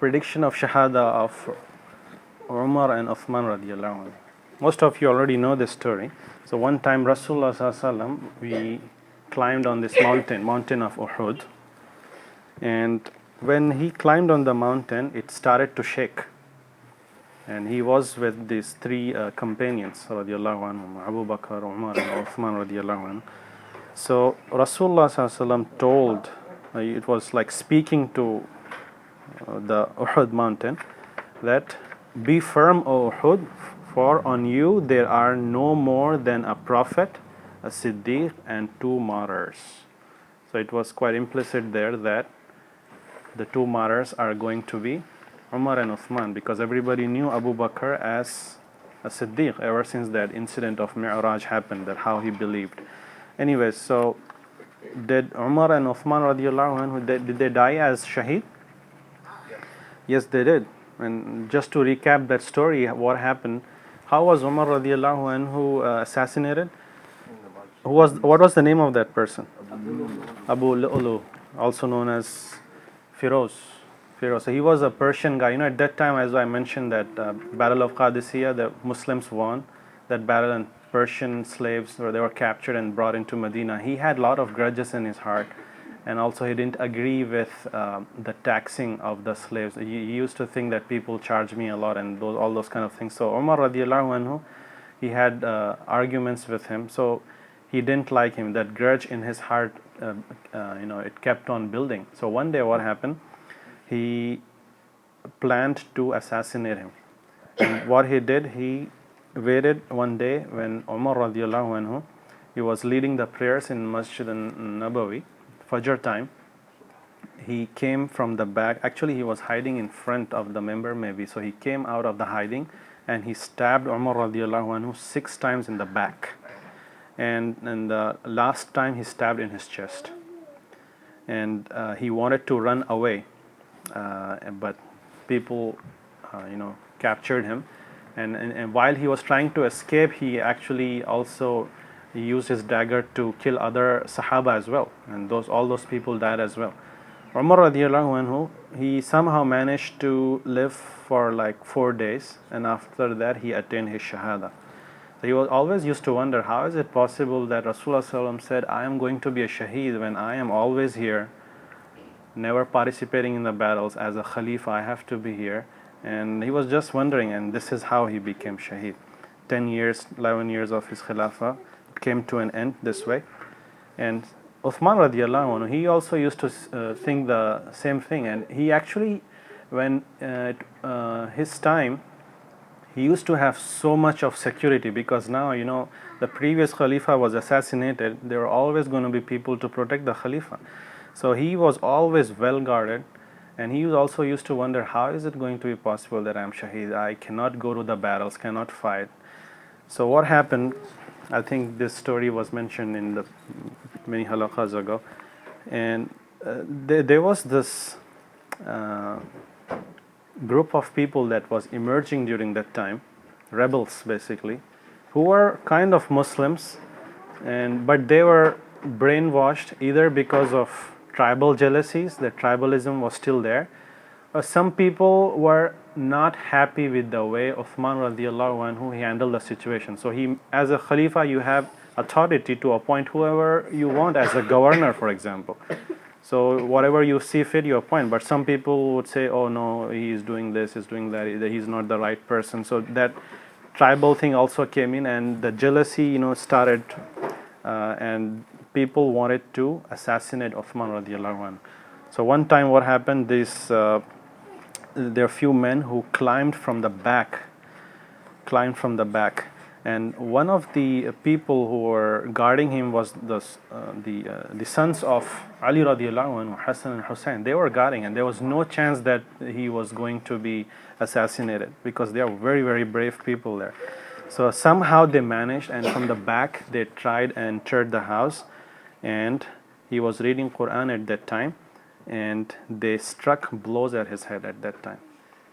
prediction of Shahadah of Umar and Uthman radiallahu anhu. Most of you already know this story. So one time Rasulullah sallallahu alaihi wasallam, we climbed on this mountain of Uhud, and when he climbed on the mountain, it started to shake. And he was with these three companions, radiallahu anhum, Abu Bakr, Umar, and Uthman radiallahu anhu. So Rasulullah sallallahu alaihi wasallam told, it was like speaking to the Uhud mountain, that be firm, O Uhud, for on you there are no more than a prophet, a Siddiq, and two martyrs. So it was quite implicit there that the two martyrs are going to be Umar and Uthman, because everybody knew Abu Bakr as a Siddiq ever since that incident of Mi'raj happened, that how he believed. Anyways, so did Umar and Uthman radiallahu anhu, did they die as Shaheed? Yes, they did. And just to recap that story, what happened, how was Umar radiallahu anhu assassinated? What was the name of that person? Abu Lu'lu, also known as Firoz. So he was a Persian guy. At that time, as I mentioned, that Battle of Qadisiyah, the Muslims won that battle, and Persian slaves, they were captured and brought into Medina. He had a lot of grudges in his heart, and also he didn't agree with the taxing of the slaves. He used to think that people charge me a lot and all those kind of things. So Umar radiallahu anhu, he had arguments with him. So he didn't like him. That grudge in his heart, it kept on building. So one day what happened? He planned to assassinate him. And what he did, he waited one day when Umar radiallahu anhu, he was leading the prayers in Masjid al-Nabawi, Fajr time. He came from the back. Actually, he was hiding in front of the member maybe. So he came out of the hiding and he stabbed Umar radiallahu anhu 6 times in the back. And the last time he stabbed in his chest. And he wanted to run away. But people, captured him. And while he was trying to escape, he actually also used his dagger to kill other Sahaba as well. And all those people died as well. Umar radiallahu anhu, he somehow managed to live for like 4 days. And after that, he attained his Shahadah. So he was always used to wonder, how is it possible that Rasulullah sallallahu alaihi wasallam said, I am going to be a Shaheed when I am always here, never participating in the battles. As a Khalifa, I have to be here. And he was just wondering, and this is how he became Shaheed. 10 years, 11 years of his Khilafah came to an end this way. And Uthman radiallahu anhu, he also used to think the same thing. And he actually, when his time, he used to have so much of security, because now, the previous Khalifa was assassinated. There were always going to be people to protect the Khalifa. So he was always well guarded. And he also used to wonder, how is it going to be possible that I'm Shaheed? I cannot go to the battles, cannot fight. So what happened, I think this story was mentioned in the many halaqas ago. And there was this group of people that was emerging during that time, rebels basically, who were kind of Muslims, but they were brainwashed either because of tribal jealousies, that tribalism was still there. Some people were not happy with the way Uthman radiallahu anhu, he handled the situation. So he, as a Khalifa, you have authority to appoint whoever you want as a governor, for example. So whatever you see fit, you appoint. But some people would say, oh no, he is doing this, he's doing that, he's not the right person. So that tribal thing also came in, and the jealousy, started, and people wanted to assassinate Uthman radiallahu anhu. So one time what happened, there are few men who climbed from the back. And one of the people who were guarding him was the sons of Ali radiallahu anhu, Hassan and Hussein. They were guarding, and there was no chance that he was going to be assassinated, because they are very, very brave people there. So somehow they managed, and from the back they tried and entered the house, and he was reading Quran at that time, and they struck blows at his head at that time.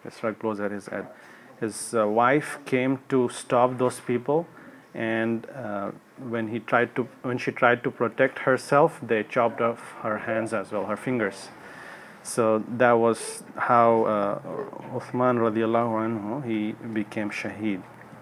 His wife came to stop those people, and when she tried to protect herself, they chopped off her hands as well, her fingers. So that was how Uthman radiallahu anhu, he became shaheed.